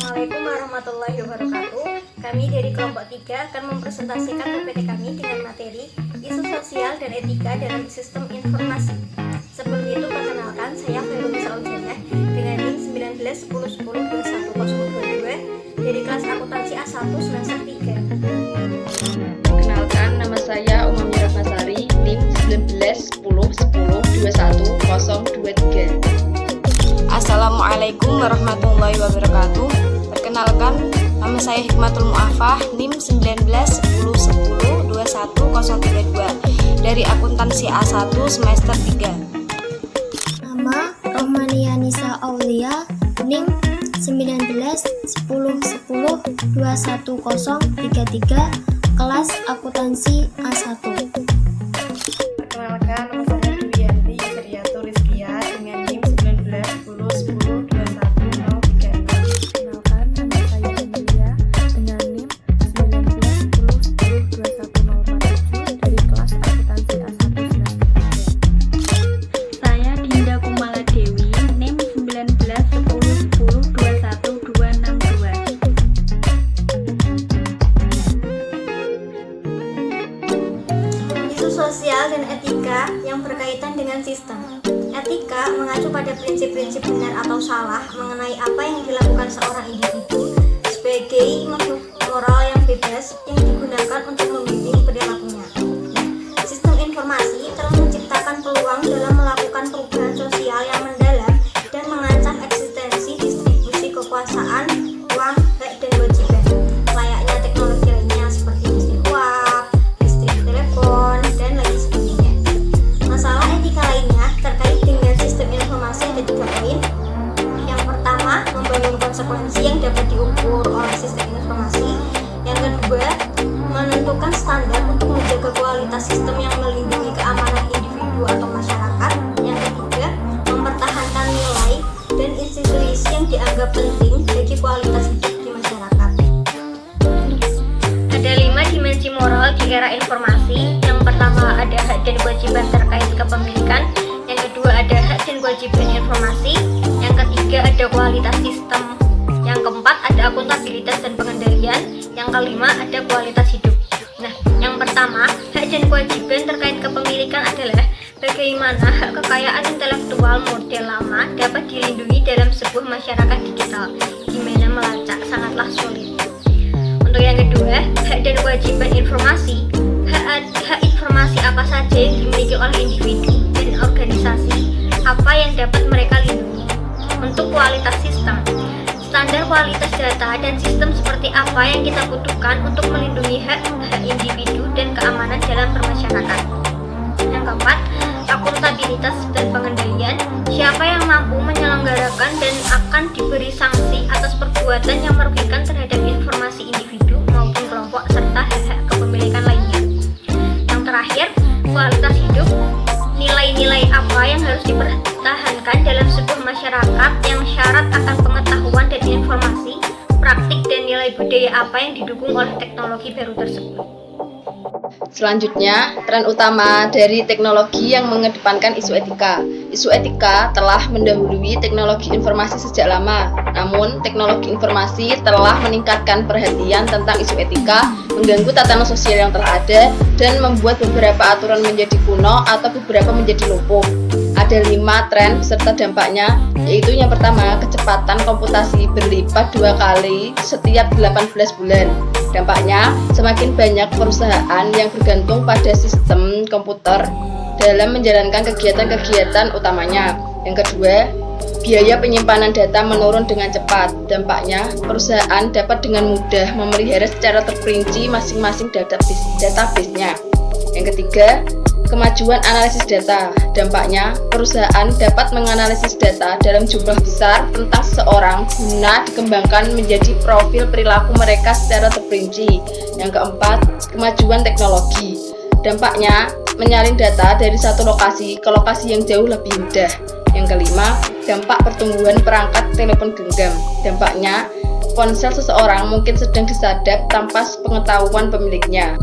Assalamualaikum warahmatullahi wabarakatuh. Kami dari kelompok 3 akan mempresentasikan PPT kami dengan materi isu sosial dan etika dalam sistem informasi. Sebelum itu, perkenalkan, saya Feruza Ujana dengan NIM 191010210022 dari kelas akuntansi A1 semester 3. Perkenalkan, nama saya Umami Ratnasari, NIM 191010210023. Assalamualaikum warahmatullahi wabarakatuh. Perkenalkan, nama saya Hikmatul Mu'afah, NIM 1910210032 dari akuntansi A1 semester 3. Nama Rohmania Nisa Aulia, NIM 191010210033 kelas akuntansi A1. Perkenalkan, nama saya Duyanti Seriato Rizkia dengan NIM 1910102103. Perkenalkan, nama saya Emilia dengan NIM 1910102147 dari kelas akuntansi A1 semester 3. Saya Dinda Kumala Dewi, NIM 191010216262. Isu sosial dan etika yang berkaitan dengan sistem. Etika mengacu pada prinsip-prinsip benar atau salah mengenai apa yang dilakukan seorang individu sebagai makhluk moral yang bebas yang digunakan untuk membimbing perilakunya. Sistem informasi telah menciptakan peluang dalam melakukan perubahan sosial yang mendalam dan mengancam eksistensi distribusi kekuasaan, uang, hak, dan kewajiban. Layaknya teknologi lainnya seperti listrik uap, listrik telepon, dan lain sebagainya. Masalah etika lainnya terkait dengan sistem informasi ada 3 poin. Yang pertama, membangun konsekuensi yang dapat diukur oleh sistem informasi. Yang kedua, menentukan standar untuk menjaga kualitas sistem yang melindungi keamanan individu atau masyarakat. Yang ketiga, mempertahankan nilai dan institusi yang dianggap penting bagi kualitas hidup di masyarakat. Ada 5 dimensi moral di era informasi. Yang pertama ada hak dan kewajiban terkait kepemilikan. Yang kedua ada hak dan kewajiban informasi. Yang ketiga ada kualitas sistem. Yang keempat ada akuntabilitas dan pengendalian. Yang kelima ada kualitas hidup. Nah, yang pertama, hak dan kewajiban terkait kepemilikan adalah bagaimana hak kekayaan intelektual model lama dapat dilindungi dalam sebuah masyarakat digital, di mana melacak sangatlah sulit. Untuk yang kedua, hak dan kewajiban informasi. Hak informasi apa saja yang dimiliki oleh individu dan organisasi, apa yang dapat mereka lindungi. Untuk kualitas sistem, standar kualitas data dan sistem seperti apa yang kita butuhkan untuk melindungi hak individu dan keamanan dalam bermasyarakat. Yang keempat, akuntabilitas dan pengendalian. Siapa yang mampu menyelenggarakan dan akan diberi sanksi atas perbuatan yang merugikan terhadap informasi individu maupun kelompok serta hak-hak kepemilikan lainnya. Yang terakhir, kualitas hidup. Nilai-nilai apa yang harus dipertahankan dalam sebuah masyarakat yang syarat akan pengetahuan dan informasi, praktik dan nilai budaya apa yang didukung oleh teknologi baru tersebut. Selanjutnya, tren utama dari teknologi yang mengedepankan isu etika. Isu etika telah mendahului teknologi informasi sejak lama. Namun, teknologi informasi telah meningkatkan perhatian tentang isu etika, mengganggu tatanan sosial yang telah ada, dan membuat beberapa aturan menjadi kuno atau beberapa menjadi lumpuh. Ada 5 tren beserta dampaknya, yaitu yang pertama, kecepatan komputasi berlipat 2 kali setiap 18 bulan. Dampaknya, semakin banyak perusahaan yang bergantung pada sistem komputer dalam menjalankan kegiatan-kegiatan utamanya. Yang kedua, biaya penyimpanan data menurun dengan cepat. Dampaknya, perusahaan dapat dengan mudah memelihara secara terperinci masing-masing database-nya. Yang ketiga, kemajuan analisis data. Dampaknya, perusahaan dapat menganalisis data dalam jumlah besar tentang seseorang guna dikembangkan menjadi profil perilaku mereka secara terperinci. Yang keempat, kemajuan teknologi. Dampaknya, menyalin data dari satu lokasi ke lokasi yang jauh lebih mudah. Yang kelima, dampak pertumbuhan perangkat telepon genggam. Dampaknya, ponsel seseorang mungkin sedang disadap tanpa pengetahuan pemiliknya.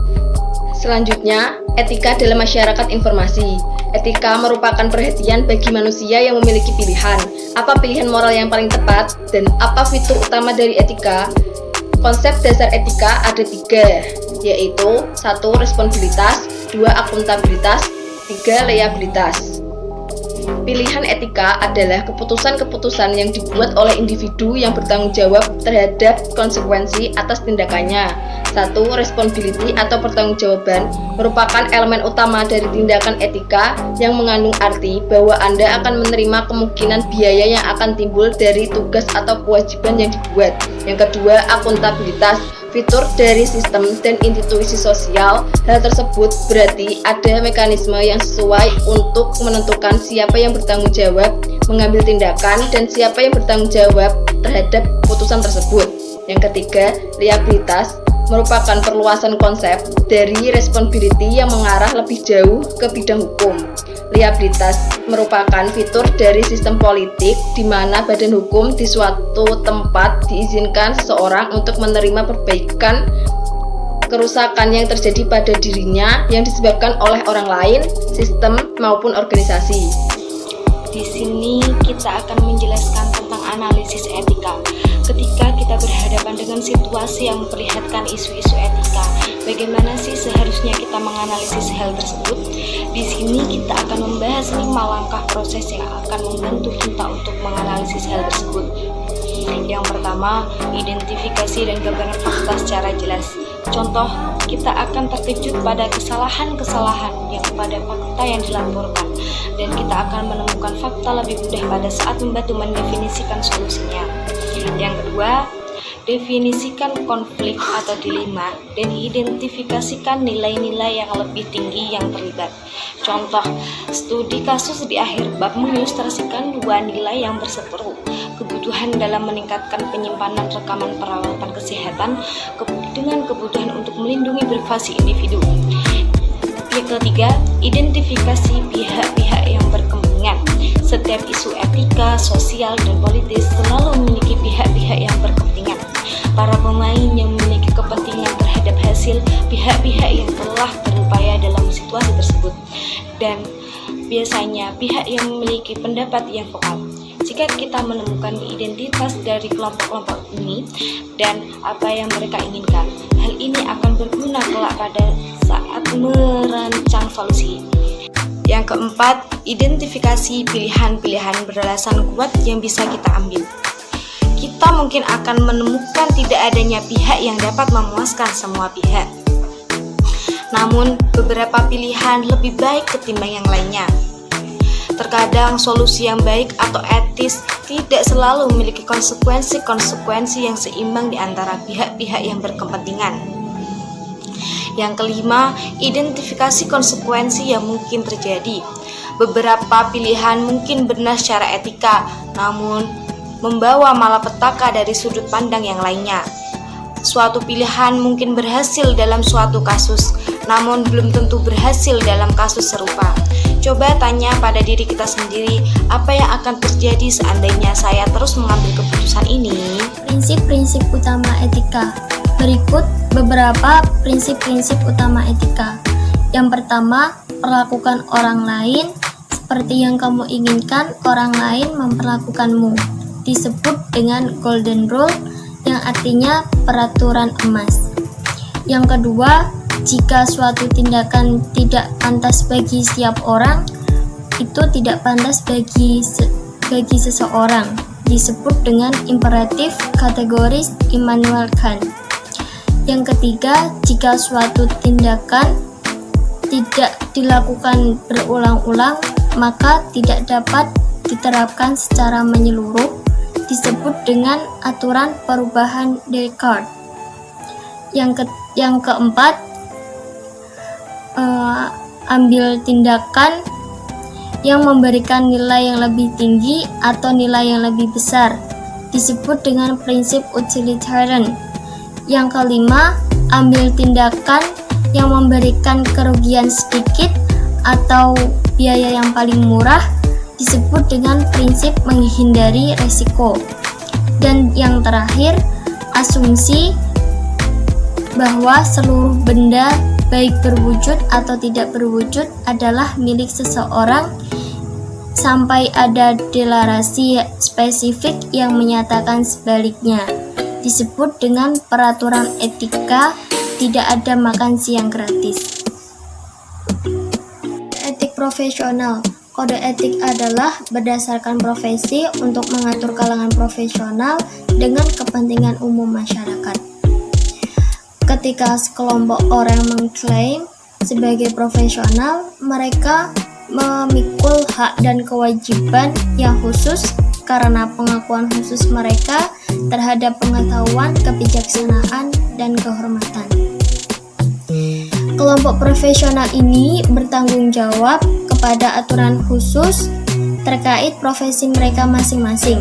Selanjutnya, etika dalam masyarakat informasi. Etika merupakan perhatian bagi manusia yang memiliki pilihan. Apa pilihan moral yang paling tepat dan apa fitur utama dari etika? Konsep dasar etika ada 3, yaitu 1. Responsibilitas, 2. Akuntabilitas, 3. Liabilitas. Pilihan etika adalah keputusan-keputusan yang dibuat oleh individu yang bertanggung jawab terhadap konsekuensi atas tindakannya. 1. Responsibility atau pertanggungjawaban merupakan elemen utama dari tindakan etika yang mengandung arti bahwa Anda akan menerima kemungkinan biaya yang akan timbul dari tugas atau kewajiban yang dibuat. Yang kedua, akuntabilitas, fitur dari sistem dan institusi sosial. Hal tersebut berarti ada mekanisme yang sesuai untuk menentukan siapa yang bertanggung jawab mengambil tindakan dan siapa yang bertanggung jawab terhadap keputusan tersebut. Yang ketiga, liabilitas merupakan perluasan konsep dari responsibility yang mengarah lebih jauh ke bidang hukum. Liabilitas merupakan fitur dari sistem politik di mana badan hukum di suatu tempat diizinkan seseorang untuk menerima perbaikan kerusakan yang terjadi pada dirinya yang disebabkan oleh orang lain, sistem, maupun organisasi. Di sini kita akan menjelaskan tentang analisis etika. Ketika kita berhadapan dengan situasi yang memperlihatkan isu-isu etika, bagaimana sih seharusnya kita menganalisis hal tersebut? Di sini kita akan membahas 5 langkah proses yang akan membantu kita untuk menganalisis hal tersebut. Yang pertama, identifikasi dan gambaran fakta secara jelas. Contoh, kita akan terkejut pada kesalahan-kesalahan yang pada fakta yang dilaporkan, dan kita akan menemukan fakta lebih mudah pada saat membantu mendefinisikan solusinya. Yang kedua, definisikan konflik atau dilema dan identifikasikan nilai-nilai yang lebih tinggi yang terlibat. Contoh, studi kasus di akhir bab mengilustrasikan 2 nilai yang berseteru, kebutuhan dalam meningkatkan penyimpanan rekaman perawatan kesehatan dengan kebutuhan untuk melindungi privasi individu. Yang ketiga, identifikasi pihak-pihak yang berkepentingan. Setiap isu etika, sosial, dan politis selalu memiliki pihak-pihak yang berkepentingan. Para pemain yang memiliki kepentingan terhadap hasil, pihak-pihak yang telah berupaya dalam situasi tersebut, dan biasanya pihak yang memiliki pendapat yang vokal. Jika kita menemukan identitas dari kelompok-kelompok ini dan apa yang mereka inginkan, hal ini akan berguna kelak pada saat merancang solusi. Yang keempat, identifikasi pilihan-pilihan beralasan kuat yang bisa kita ambil. Kita mungkin akan menemukan tidak adanya pihak yang dapat memuaskan semua pihak. Namun, beberapa pilihan lebih baik ketimbang yang lainnya. Terkadang solusi yang baik atau etis tidak selalu memiliki konsekuensi-konsekuensi yang seimbang di antara pihak-pihak yang berkepentingan. Yang kelima, identifikasi konsekuensi yang mungkin terjadi. Beberapa pilihan mungkin benar secara etika, namun membawa malapetaka dari sudut pandang yang lainnya. Suatu pilihan mungkin berhasil dalam suatu kasus, namun belum tentu berhasil dalam kasus serupa. Coba tanya pada diri kita sendiri, apa yang akan terjadi seandainya saya terus mengambil keputusan ini? Prinsip-prinsip utama etika. Berikut beberapa prinsip-prinsip utama etika. Yang pertama, perlakukan orang lain seperti yang kamu inginkan orang lain memperlakukanmu. Disebut dengan golden rule, yang artinya peraturan emas. Yang kedua, jika suatu tindakan tidak pantas bagi setiap orang, itu tidak pantas bagi seseorang. Disebut dengan imperatif kategoris Immanuel Kant. Yang ketiga, jika suatu tindakan tidak dilakukan berulang-ulang, maka tidak dapat diterapkan secara menyeluruh. Disebut dengan aturan perubahan Descartes. Yang keempat, ambil tindakan yang memberikan nilai yang lebih tinggi atau nilai yang lebih besar. Disebut dengan prinsip utilitarian. Yang kelima, ambil tindakan yang memberikan kerugian sedikit atau biaya yang paling murah. Disebut dengan prinsip menghindari resiko. Dan yang terakhir, asumsi bahwa seluruh benda baik berwujud atau tidak berwujud, adalah milik seseorang sampai ada deklarasi spesifik yang menyatakan sebaliknya. Disebut dengan peraturan etika, tidak ada makan siang gratis. Etik profesional. Kode etik adalah berdasarkan profesi untuk mengatur kalangan profesional dengan kepentingan umum masyarakat. Ketika sekelompok orang mengklaim sebagai profesional, mereka memikul hak dan kewajiban yang khusus karena pengakuan khusus mereka terhadap pengetahuan, kebijaksanaan, dan kehormatan. Kelompok profesional ini bertanggung jawab kepada aturan khusus terkait profesi mereka masing-masing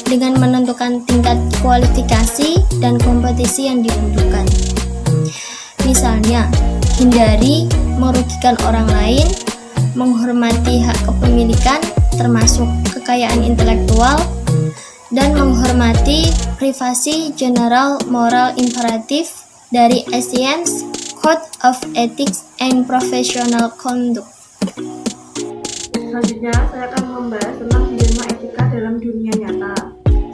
dengan menentukan tingkat kualifikasi dan kompetisi yang dibutuhkan. Misalnya, hindari merugikan orang lain, menghormati hak kepemilikan termasuk kekayaan intelektual, dan menghormati privasi general moral imperatif dari Asians Code of Ethics and Professional Conduct. Selanjutnya, saya akan membahas tentang dilema etika dalam dunia nyata.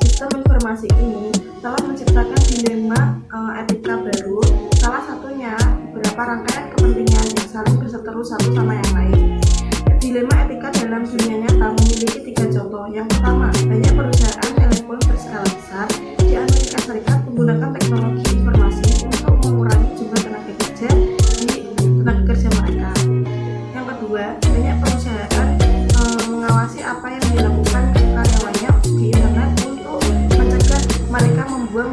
Sistem informasi ini telah menciptakan dilema etika baru, salah satunya beberapa rangkaian kepentingan yang saling berseteru satu sama yang lain. Dilema etika dalam dunia nyata memiliki 3 contoh. Yang pertama, banyak perusahaan telepon berskala besar di Amerika Serikat menggunakan teknologi informasi untuk mengurangi jumlah tenaga kerja mereka. Yang kedua, banyak perusahaan mengawasi apa yang dilakukan karyawannya di internet untuk mencegah mereka membuang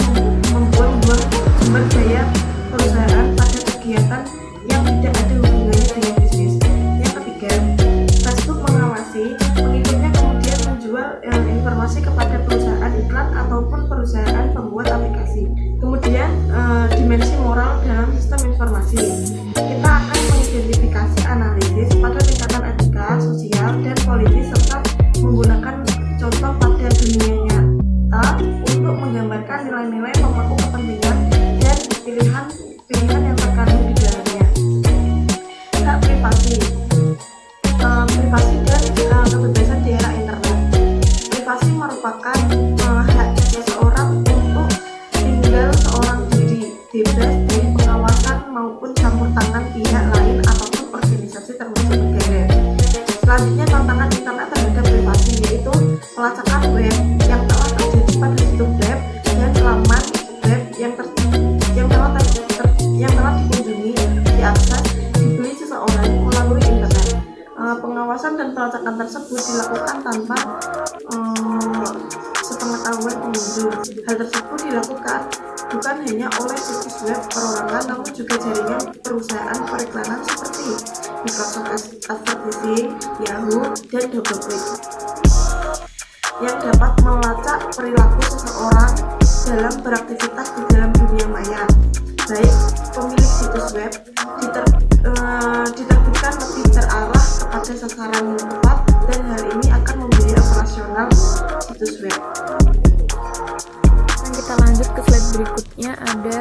sumber daya perusahaan pada kegiatan yang tidak ada hubungannya dengan bisnis. Yang ketiga, Facebook mengawasi pengikutnya kemudian menjual informasi kepada perusahaan iklan ataupun perusahaan pembuat aplikasi. Kemudian dimensi moral dalam sistem informasi. Kita akan mengidentifikasi analisis pada tingkatan etika, sosial, dan politis serta menggunakan contoh pada dunia nyata untuk menggambarkan nilai-nilai pemangku kepentingan dan pilihan yang terkandung di dalamnya. Hak privasi. Privasi dan kebebasan di era internet. Privasi merupakan hak seseorang untuk tinggal seorang diri, bebas dari pengawasan maupun campur tangan pihak lain ataupun organisasi termasuk negara. Selanjutnya, tantangan internet terhadap privasi yaitu pelacakan web yang telah terjadi pada situs web dan laman web yang telah dikunjungi, diakses, dibeli seseorang melalui internet. Pengawasan dan pelacakan tersebut dilakukan tanpa sepengetahuan pengunjung. Hal tersebut dilakukan bukan hanya oleh situs web perorangan, namun juga jaringan perusahaan periklanan seperti Microsoft Advertising, Yahoo, dan DoubleClick yang dapat melacak perilaku seseorang dalam beraktivitas di dalam dunia maya. Baik pemilik situs web diterbitkan lebih terarah kepada sasaran yang tepat, dan hal ini akan membiayai operasional situs web. Dan kita lanjut ke slide berikutnya, ada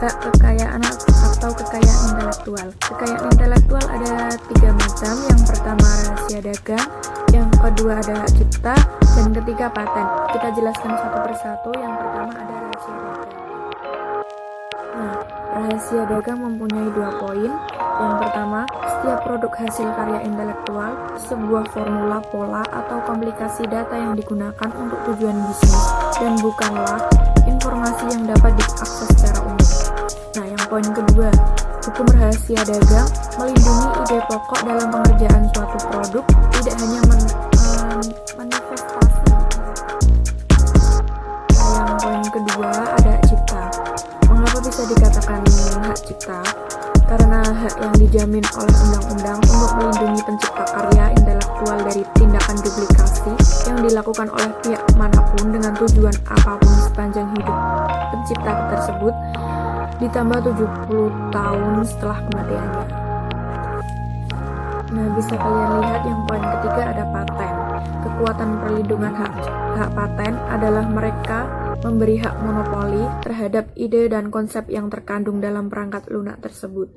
hak kekayaan atau kekayaan intelektual. Kekayaan intelektual ada 3 macam. Yang pertama rahasia dagang, yang kedua ada hak cipta, dan ketiga paten. Kita jelaskan satu persatu. Yang pertama ada rahasia dagang. Nah, rahasia dagang mempunyai 2 poin. Yang pertama, setiap produk hasil karya intelektual, sebuah formula, pola, atau komplikasi data yang digunakan untuk tujuan bisnis, dan bukanlah informasi yang dapat diakses secara umum. Nah, yang poin kedua, hukum rahasia dagang melindungi ide pokok dalam pengerjaan suatu produk, tidak hanya manifestasi. Nah, yang poin kedua ada hak cipta. Mengapa bisa dikatakan hak cipta? Karena hak yang dijamin oleh undang-undang untuk melindungi pencipta karya intelektual dari tindakan duplikasi yang dilakukan oleh pihak manapun dengan tujuan apapun sepanjang hidup pencipta tersebut, ditambah 70 tahun setelah kematiannya. Nah, bisa kalian lihat yang poin ketiga ada paten. Kekuatan perlindungan hak paten adalah mereka memberi hak monopoli terhadap ide dan konsep yang terkandung dalam perangkat lunak tersebut.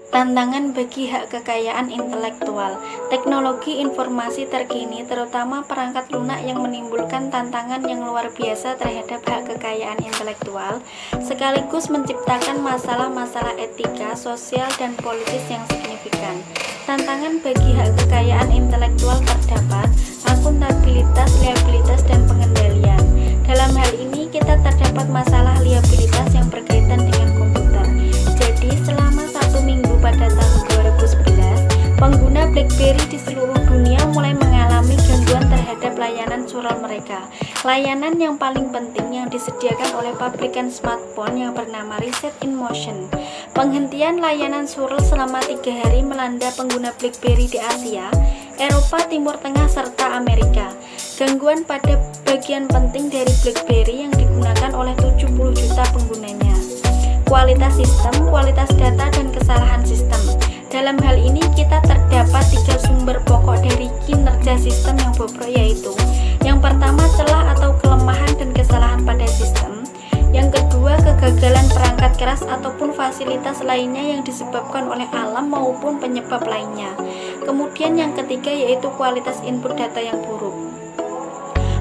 Tantangan bagi hak kekayaan intelektual. Teknologi informasi terkini, terutama perangkat lunak yang menimbulkan tantangan yang luar biasa terhadap hak kekayaan intelektual, sekaligus menciptakan masalah-masalah etika, sosial, dan politis yang signifikan. Tantangan bagi hak kekayaan intelektual terdapat akuntabilitas, liabilitas, dan pengendalian. Dalam hal ini kita terdapat masalah liabilitas yang berkaitan dengan komputer. Jadi selama 1 minggu pada tahun 2011, pengguna BlackBerry di seluruh dunia mulai mengalami gangguan terhadap layanan surel mereka. Layanan yang paling penting yang disediakan oleh pabrikan smartphone yang bernama Reset in Motion. Penghentian layanan surel selama 3 hari melanda pengguna BlackBerry di Asia, Eropa, Timur Tengah, serta Amerika. Gangguan pada bagian penting dari BlackBerry yang digunakan oleh 70 juta penggunanya. Kualitas sistem, kualitas data, dan kesalahan sistem. Dalam hal ini kita terdapat 3 sumber pokok dari kinerja sistem yang bobrok, yaitu yang pertama celah atau kelemahan dan kesalahan pada sistem, yang kedua kegagalan perangkat keras ataupun fasilitas lainnya yang disebabkan oleh alam maupun penyebab lainnya. Kemudian yang ketiga yaitu kualitas input data yang buruk.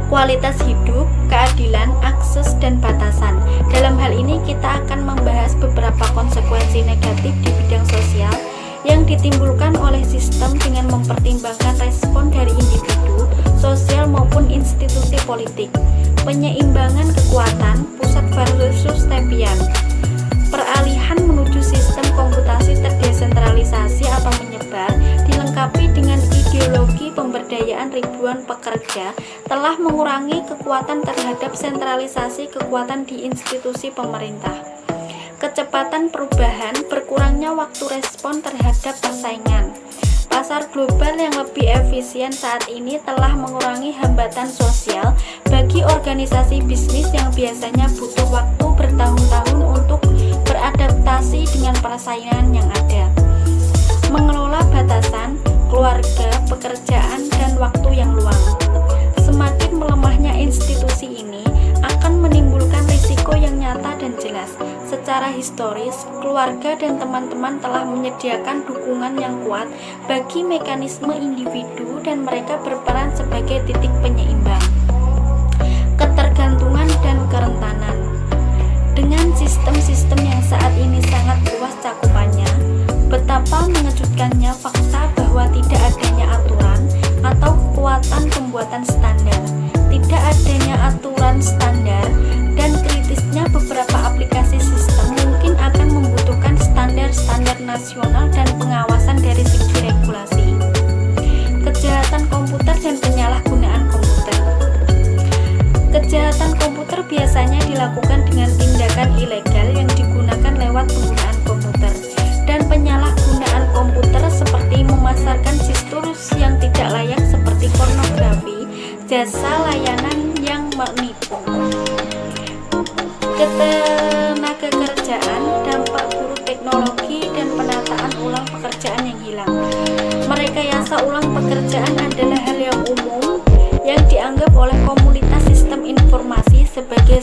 Kualitas hidup, keadilan, akses, dan batasan. Dalam hal ini kita akan membahas beberapa konsekuensi negatif di bidang sosial yang ditimbulkan oleh sistem dengan mempertimbangkan respon dari individu, sosial maupun institusi politik. Penyeimbangan kekuatan, pusat versus tepian. Peralihan menuju sistem komputasi terdesentralisasi atau menyebar, dilengkapi dengan ideologi pemberdayaan ribuan pekerja, telah mengurangi kekuatan terhadap sentralisasi kekuatan di institusi pemerintah. Kecepatan perubahan, berkurangnya waktu respon terhadap persaingan. Pasar global yang lebih efisien saat ini telah mengurangi hambatan sosial bagi organisasi bisnis yang biasanya butuh waktu bertahun-tahun untuk beradaptasi dengan persaingan yang ada. Mengelola batasan, keluarga, pekerjaan, dan waktu yang luang. Semakin melemahnya institusi ini akan menimbulkan risiko yang nyata dan jelas. Secara historis, keluarga dan teman-teman telah menyediakan dukungan yang kuat bagi mekanisme individu dan mereka berperan sebagai titik penyeimbang. Ketergantungan dan kerentanan. Dengan sistem-sistem yang saat ini sangat luas cakupannya, betapa mengejutkannya fakta bahwa tidak adanya aturan atau kekuatan pembuatan standar. Tidak adanya aturan standar dan kritisnya beberapa aplikasi sistem mungkin akan membutuhkan standar-standar nasional dan pengawasan dari segi regulasi. Kejahatan komputer dan penyalahgunaan komputer. Kejahatan komputer biasanya dilakukan dengan tindakan ilegal yang digunakan lewat penggunaan komputer, dan penyalahgunaan komputer seperti memasarkan situs yang tidak layak seperti pornografi, jasa layanan yang menipu. Ketenaga kerjaan, dampak buruk teknologi, dan penataan ulang pekerjaan yang hilang. Merekayasa ulang pekerjaan adalah hal yang umum yang dianggap oleh komunitas sistem informasi sebagai